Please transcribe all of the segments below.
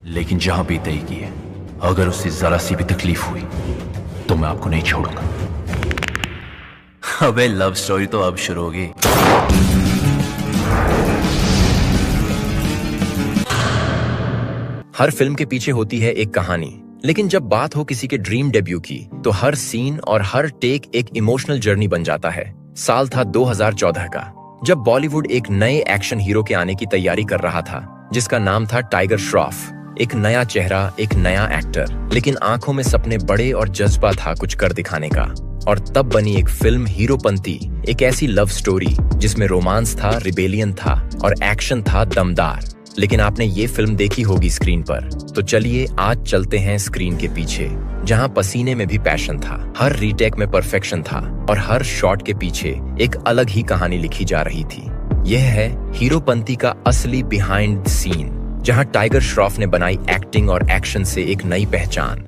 लेकिन जहां भी तय की है, अगर उससे जरा सी भी तकलीफ हुई तो मैं आपको नहीं छोड़ूंगा। अबे लव स्टोरी तो अब शुरू होगी। हर फिल्म के पीछे होती है एक कहानी, लेकिन जब बात हो किसी के ड्रीम डेब्यू की तो हर सीन और हर टेक एक इमोशनल जर्नी बन जाता है। साल था 2014 का, जब बॉलीवुड एक नए एक्शन हीरो के आने की तैयारी कर रहा था, जिसका नाम था टाइगर श्रॉफ। एक नया चेहरा, एक नया एक्टर, लेकिन आंखों में सपने बड़े और जज्बा था कुछ कर दिखाने का। और तब बनी एक फिल्म हीरोपंती, एक ऐसी लव स्टोरी जिसमें रोमांस था, रिबेलियन था और एक्शन था दमदार। लेकिन आपने ये फिल्म देखी होगी स्क्रीन पर, तो चलिए आज चलते हैं स्क्रीन के पीछे, जहां पसीने में भी पैशन था, हर रीटेक में परफेक्शन था और हर शॉट के पीछे एक अलग ही कहानी लिखी जा रही थी। यह है हीरोपंती का असली बिहाइंड द सीन, जहां टाइगर श्रॉफ ने बनाई एक्टिंग और एक्शन से एक नई पहचान।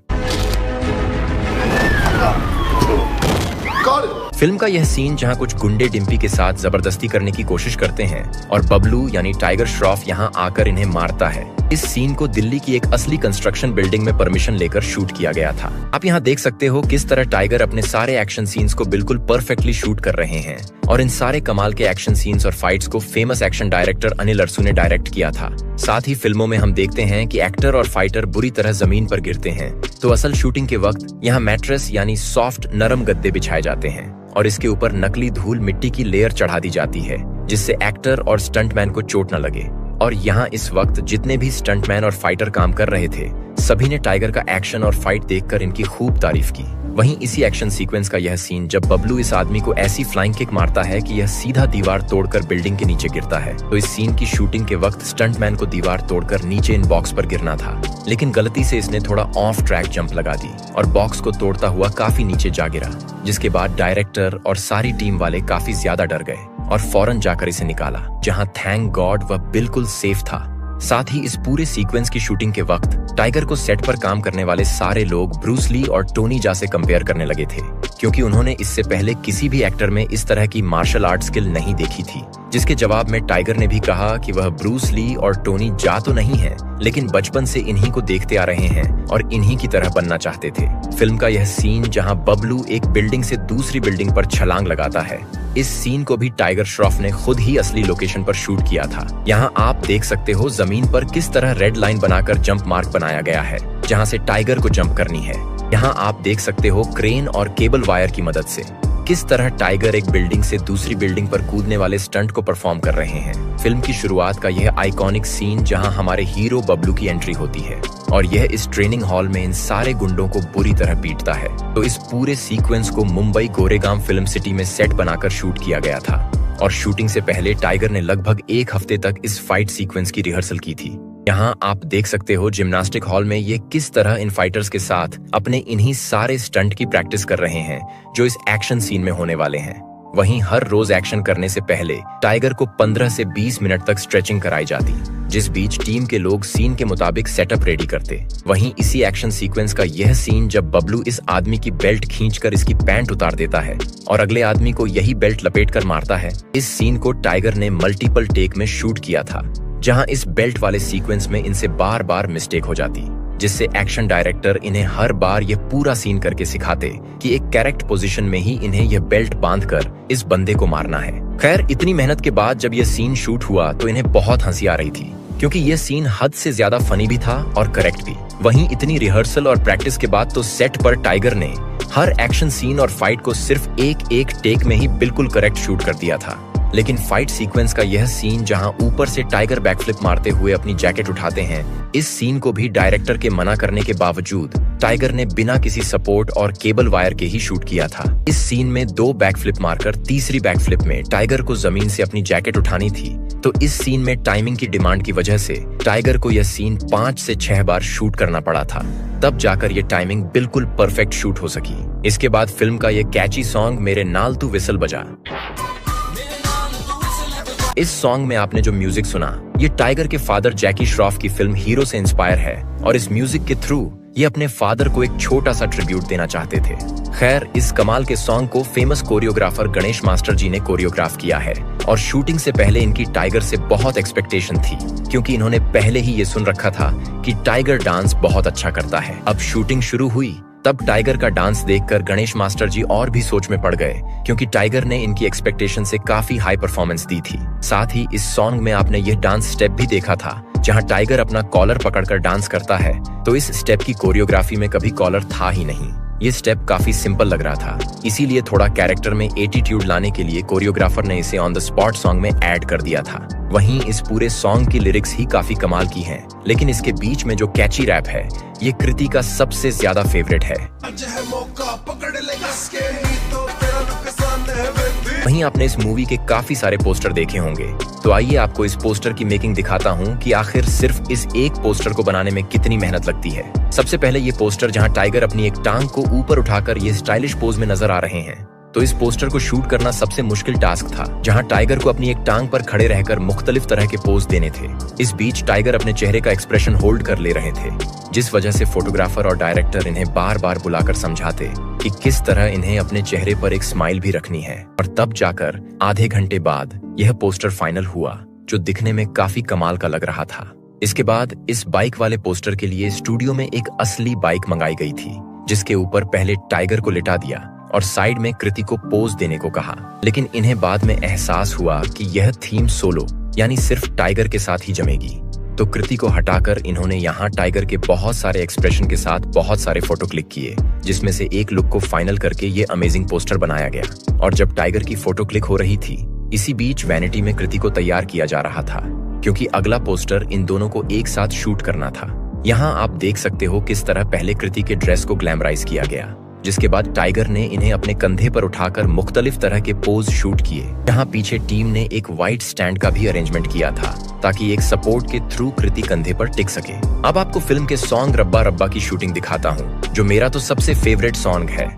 फिल्म का यह सीन जहां कुछ गुंडे डिम्पी के साथ जबरदस्ती करने की कोशिश करते हैं और बबलू यानी टाइगर श्रॉफ यहां आकर इन्हें मारता है। इस सीन को दिल्ली की एक असली कंस्ट्रक्शन बिल्डिंग में परमिशन लेकर शूट किया गया था। आप यहां देख सकते हो किस तरह टाइगर अपने सारे एक्शन सीन्स को बिल्कुल परफेक्टली शूट कर रहे हैं। और इन सारे कमाल के एक्शन सीन्स और फाइट्स को famous action director Anil Arasu ने डायरेक्ट किया था। साथ ही फिल्मों में हम देखते हैं कि एक्टर और फाइटर बुरी तरह जमीन पर गिरते हैं, तो असल शूटिंग के वक्त यहाँ मैट्रेस यानी सॉफ्ट नरम गद्दे बिछाए जाते हैं और इसके ऊपर नकली धूल मिट्टी की लेयर चढ़ा दी जाती है, जिससे एक्टर और स्टंटमैन को चोट न लगे। और यहाँ इस वक्त जितने भी स्टंटमैन और फाइटर काम कर रहे थे, सभी ने टाइगर का एक्शन और फाइट देखकर इनकी खूब तारीफ की। वहीं इसी एक्शन सीक्वेंस का यह सीन, जब बबलू इस आदमी को ऐसी फ्लाइंग किक मारता है कि यह सीधा दीवार तोड़कर बिल्डिंग के नीचे गिरता है, तो इस सीन की शूटिंग के वक्त स्टंटमैन को दीवार तोड़कर नीचे इन बॉक्स पर गिरना था, लेकिन गलती से इसने थोड़ा ऑफ ट्रैक जंप लगा दी और बॉक्स को तोड़ता हुआ काफी नीचे जा गिरा, जिसके बाद डायरेक्टर और सारी टीम वाले काफी ज्यादा डर गए और फौरन जाकर इसे निकाला, जहां थैंक गॉड वह बिल्कुल सेफ था। साथ ही इस पूरे सीक्वेंस की शूटिंग के वक्त टाइगर को सेट पर काम करने वाले सारे लोग ब्रूस ली और टोनी जा से कंपेयर करने लगे थे, क्योंकि उन्होंने इससे पहले किसी भी एक्टर में इस तरह की मार्शल आर्ट स्किल नहीं देखी थी। जिसके जवाब में टाइगर ने भी कहा कि वह ब्रूस ली और टोनी जा तो नहीं है, लेकिन बचपन से इन्हीं को देखते आ रहे हैं और इन्हीं की तरह बनना चाहते थे। फिल्म का यह सीन जहां बबलू एक बिल्डिंग से दूसरी बिल्डिंग पर छलांग लगाता है, इस सीन को भी टाइगर श्रॉफ ने खुद ही असली लोकेशन पर शूट किया था। यहाँ आप देख सकते हो जमीन पर किस तरह रेड लाइन बनाकर जंप मार्क बनाया गया है, जहाँ से टाइगर को जंप करनी है। यहाँ आप देख सकते हो क्रेन और केबल वायर की मदद से किस तरह टाइगर एक बिल्डिंग से दूसरी बिल्डिंग पर कूदने वाले स्टंट को परफॉर्म कर रहे हैं। फिल्म की शुरुआत का यह आइकॉनिक सीन जहां हमारे हीरो बबलू की एंट्री होती है और यह इस ट्रेनिंग हॉल में इन सारे गुंडों को बुरी तरह पीटता है, तो इस पूरे सीक्वेंस को मुंबई गोरेगांव फिल्म सिटी में सेट बनाकर शूट किया गया था। और शूटिंग से पहले टाइगर ने लगभग एक हफ्ते तक इस फाइट सीक्वेंस की रिहर्सल की थी। यहाँ आप देख सकते हो जिम्नास्टिक हॉल में ये किस तरह इन फाइटर्स के साथ अपने इन्हीं सारे स्टंट की प्रैक्टिस कर रहे हैं जो इस एक्शन सीन में होने वाले हैं। वहीं हर रोज एक्शन करने से पहले टाइगर को 15 से 20 मिनट तक स्ट्रेचिंग कराई जाती, जिस बीच टीम के लोग सीन के मुताबिक सेटअप रेडी करते। वहीं इसी एक्शन सीक्वेंस का यह सीन जब बबलू इस आदमी की बेल्ट खींचकर इसकी पैंट उतार देता है और अगले आदमी को यही बेल्ट लपेटकर मारता है, इस सीन को टाइगर ने मल्टीपल टेक में शूट किया था, जहां इस बेल्ट वाले सीक्वेंस में इनसे बार बार मिस्टेक हो जाती, जिससे एक्शन डायरेक्टर इन्हें हर बार यह पूरा सीन करके सिखाते कि एक करेक्ट पोजीशन में ही इन्हें यह बेल्ट बांधकर इस बंदे को मारना है। खैर, इतनी मेहनत के बाद जब यह सीन शूट हुआ तो इन्हें बहुत हंसी आ रही थी, क्योंकि यह सीन हद से ज्यादा फनी भी था और करेक्ट भी। वहीं इतनी रिहर्सल और प्रैक्टिस के बाद तो सेट पर टाइगर ने हर एक्शन सीन और फाइट को सिर्फ एक टेक में ही बिल्कुल करेक्ट शूट कर दिया था। लेकिन फाइट सीक्वेंस का यह सीन जहां ऊपर से टाइगर बैकफ्लिप मारते हुए अपनी जैकेट उठाते हैं, इस सीन को भी डायरेक्टर के मना करने के बावजूद टाइगर ने बिना किसी सपोर्ट और केबल वायर के ही शूट किया था। इस सीन में 2 बैकफ्लिप मारकर तीसरी बैकफ्लिप में टाइगर को जमीन से अपनी जैकेट उठानी थी, तो इस सीन में टाइमिंग की डिमांड की वजह से टाइगर को यह सीन 5 से 6 बार शूट करना पड़ा था, तब जाकर ये टाइमिंग बिल्कुल परफेक्ट शूट हो सकी। इसके बाद फिल्म का यह कैची सॉन्ग मेरे नाल तू विसल बजा, इस सॉन्ग में आपने जो म्यूजिक सुना, ये टाइगर के फादर जैकी श्रॉफ की फिल्म हीरो से इंस्पायर है और इस म्यूजिक के थ्रू ये अपने फादर को एक छोटा सा ट्रिब्यूट देना चाहते थे। खैर, इस कमाल के सॉन्ग को फेमस कोरियोग्राफर गणेश मास्टर जी ने कोरियोग्राफ किया है और शूटिंग से पहले इनकी टाइगर से बहुत एक्सपेक्टेशन थी, क्योंकि इन्होंने पहले ही ये सुन रखा था कि टाइगर डांस बहुत अच्छा करता है। अब शूटिंग शुरू हुई तब टाइगर का डांस देखकर गणेश मास्टर जी और भी सोच में पड़ गए, क्योंकि टाइगर ने इनकी एक्सपेक्टेशन से काफी हाई परफॉर्मेंस दी थी। साथ ही इस सॉन्ग में आपने यह डांस स्टेप भी देखा था जहां टाइगर अपना कॉलर पकड़कर डांस करता है, तो इस स्टेप की कोरियोग्राफी में कभी कॉलर था ही नहीं। ये स्टेप काफी सिंपल लग रहा था, इसीलिए थोड़ा कैरेक्टर में एटीट्यूड लाने के लिए कोरियोग्राफर ने इसे ऑन द स्पॉट सॉन्ग में ऐड कर दिया था। वहीं इस पूरे सॉन्ग की लिरिक्स ही काफी कमाल की हैं, लेकिन इसके बीच में जो कैची रैप है ये कृति का सबसे ज्यादा फेवरेट है। वहीं आपने इस मूवी के काफी सारे पोस्टर देखे होंगे, तो आइए आपको इस पोस्टर की मेकिंग दिखाता हूँ कि आखिर सिर्फ इस एक पोस्टर को बनाने में कितनी मेहनत लगती है। सबसे पहले ये पोस्टर जहाँ टाइगर अपनी एक टांग को ऊपर उठाकर ये स्टाइलिश पोज में नजर आ रहे हैं, तो इस पोस्टर को शूट करना सबसे मुश्किल टास्क था, जहां टाइगर को अपनी एक टांग पर खड़े रहकर मुख्तलिफ तरह के पोज देने थे। इस बीच टाइगर अपने चेहरे का एक्सप्रेशन होल्ड कर ले रहे थे, जिस वजह से फोटोग्राफर और डायरेक्टर इन्हें बार बार बुलाकर समझाते कि किस तरह इन्हें अपने चेहरे पर एक स्माइल भी रखनी है। और तब जाकर आधे घंटे बाद यह पोस्टर फाइनल हुआ, जो दिखने में काफी कमाल का लग रहा था। इसके बाद इस बाइक वाले पोस्टर के लिए स्टूडियो में एक असली बाइक मंगाई गई थी, जिसके ऊपर पहले टाइगर को लिटा दिया और साइड में कृति को पोज देने को कहा। लेकिन इन्हें बाद में एहसास हुआ कि यह थीम सोलो यानी सिर्फ टाइगर के साथ ही जमेगी, तो कृति को हटाकर इन्होंने यहाँ टाइगर के बहुत सारे एक्सप्रेशन के साथ बहुत सारे फोटो क्लिक किए, जिसमें से एक लुक को फाइनल करके ये अमेजिंग पोस्टर बनाया गया। और जब टाइगर की फोटो क्लिक हो रही थी, इसी बीच वैनिटी में कृति को तैयार किया जा रहा था, क्योंकि अगला पोस्टर इन दोनों को एक साथ शूट करना था। यहाँ आप देख सकते हो किस तरह पहले कृति के ड्रेस को ग्लैमराइज किया गया, जिसके बाद टाइगर ने इन्हें अपने कंधे पर उठाकर मुख्तलिफ तरह के पोज शूट किए। यहाँ पीछे टीम ने एक वाइट स्टैंड का भी अरेंजमेंट किया था, ताकि एक सपोर्ट के थ्रू कृति कंधे पर टिक सके। अब आपको फिल्म के सॉन्ग रब्बा रब्बा की शूटिंग दिखाता हूँ, जो मेरा तो सबसे फेवरेट सॉन्ग है।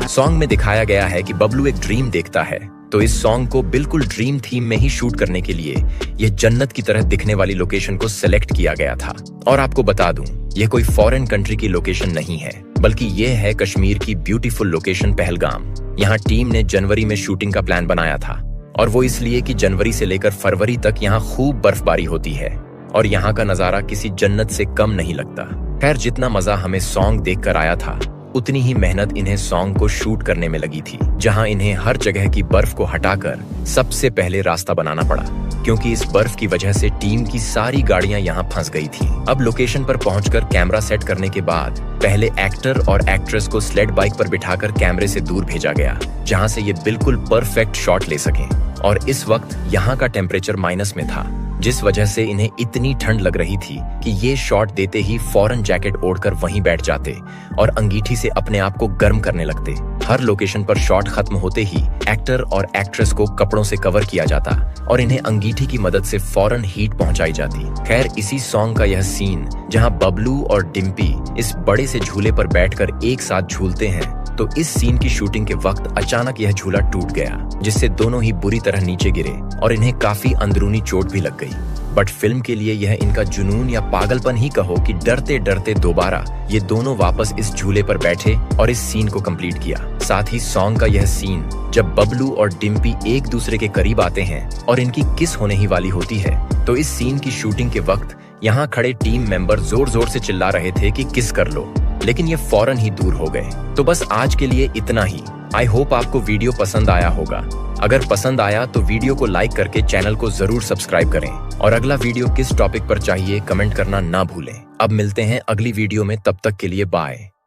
सॉन्ग में दिखाया गया है कि बबलू एक ड्रीम देखता है, तो इस सॉन्ग को बिल्कुल ड्रीम थीम में ही शूट करने के लिए यह जन्नत की तरह दिखने वाली लोकेशन को सिलेक्ट किया गया था। और आपको बता दूं, यह कोई फॉरेन कंट्री की लोकेशन नहीं है, बल्कि यह है कश्मीर की ब्यूटीफुल लोकेशन पहलगाम। यहाँ टीम ने जनवरी में शूटिंग का प्लान बनाया था, और वो इसलिए कि जनवरी से लेकर फरवरी तक यहाँ खूब बर्फबारी होती है और यहाँ का नजारा किसी जन्नत से कम नहीं लगता। खैर, जितना मजा हमें सॉन्ग देखकर आया था, उतनी ही मेहनत इन्हें सॉन्ग को शूट करने में लगी थी, जहां इन्हें हर जगह की बर्फ को हटाकर सबसे पहले रास्ता बनाना पड़ा, क्योंकि इस बर्फ की वजह से टीम की सारी गाड़ियां यहां फंस गई थीं। अब लोकेशन पर पहुंचकर कैमरा सेट करने के बाद पहले एक्टर और एक्ट्रेस को स्लेड बाइक पर बिठाकर कैमरे से दूर भेजा गया, जहां से ये बिल्कुल परफेक्ट शॉट ले सकें। और इस वक्त यहाँ का टेम्परेचर माइनस में था, जिस वजह से इन्हें इतनी ठंड लग रही थी कि ये शॉट देते ही फौरन जैकेट ओढ़कर वहीं बैठ जाते और अंगीठी से अपने आप को गर्म करने लगते। हर लोकेशन पर शॉट खत्म होते ही एक्टर और एक्ट्रेस को कपड़ों से कवर किया जाता और इन्हें अंगीठी की मदद से फौरन हीट पहुंचाई जाती। खैर, इसी सॉन्ग का यह सीन जहां बबलू और डिम्पी इस बड़े से झूले पर बैठकर एक साथ झूलते हैं, तो इस सीन की शूटिंग के वक्त अचानक यह झूला टूट गया, जिससे दोनों ही बुरी तरह नीचे गिरे और इन्हें काफी अंदरूनी चोट भी लग गई। बट फिल्म के लिए यह इनका जुनून या पागलपन ही कहो कि डरते डरते दोबारा ये दोनों वापस इस झूले पर बैठे और इस सीन को कंप्लीट किया। साथ ही सॉन्ग का यह सीन जब बबलू और डिम्पी एक दूसरे के करीब आते हैं और इनकी किस होने ही वाली होती है, तो इस सीन की शूटिंग के वक्त यहाँ खड़े टीम मेंबर जोर जोर से चिल्ला रहे थे कि किस कर लो, लेकिन ये फौरन ही दूर हो गए। तो बस आज के लिए इतना ही। आई होप आपको वीडियो पसंद आया होगा। अगर पसंद आया तो वीडियो को लाइक करके चैनल को जरूर सब्सक्राइब करें और अगला वीडियो किस टॉपिक पर चाहिए कमेंट करना ना भूलें। अब मिलते हैं अगली वीडियो में, तब तक के लिए बाय।